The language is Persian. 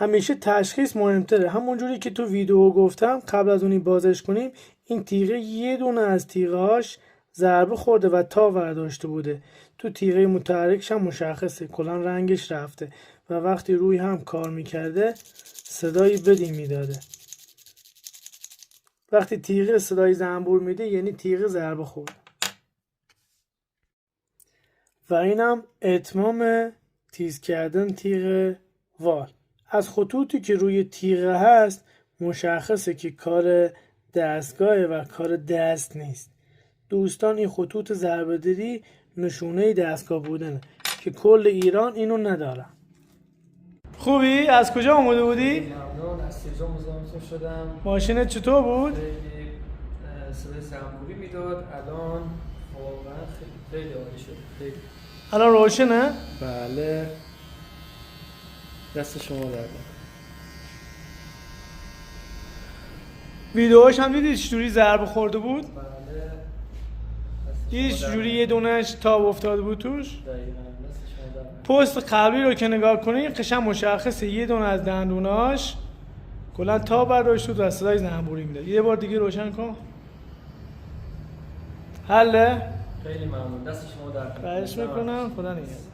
همیشه تشخیص مهمتره. همونجوری که تو ویدیو گفتم قبل از اونی بازش کنیم، این تیغه یه دونه از تیغهاش ضربه خورده و تا برداشته بوده. تو تیغه متحرکش هم مشخصه کلا رنگش رفته و وقتی روی هم کار میکرده صدای بدی میداده. وقتی تیغه صدای زنبور میده یعنی تیغه ضربه خورده. و اینم اتمام تیز کردن تیغ وال. از خطوطی که روی تیغه هست مشخصه که کار دستگاهه و کار دست نیست. دوستان این خطوط ضربه‌دری نشونه دستگاه بودنه که کل ایران اینو ندارن. خوبی؟ از کجا آمده بودی؟ ممنون، از تیزان مزاحمتون شدم. ماشینت چطور بود؟ خیلی صدای زنبوری میداد. الان واقعا خیلی عالی شد. خیلی. الان روشنه؟ بله. دست شما در ویدیوهاش هم دیدی چجوری ضربه خورده بود؟ بله. دیدی چجوری یه دونش تاب افتاده بود توش؟ دقیقاً دست شما در پست قبلی رو که نگاه کنی قشنگ مشخصه یه دونه از دندوناش کلا تاب برداشت بود و صدای زنبوری میداد. یه بار دیگه روشن کن. حله؟ خیلی ممنون. دست شما در خواهش میکنم. خدا نگهدار.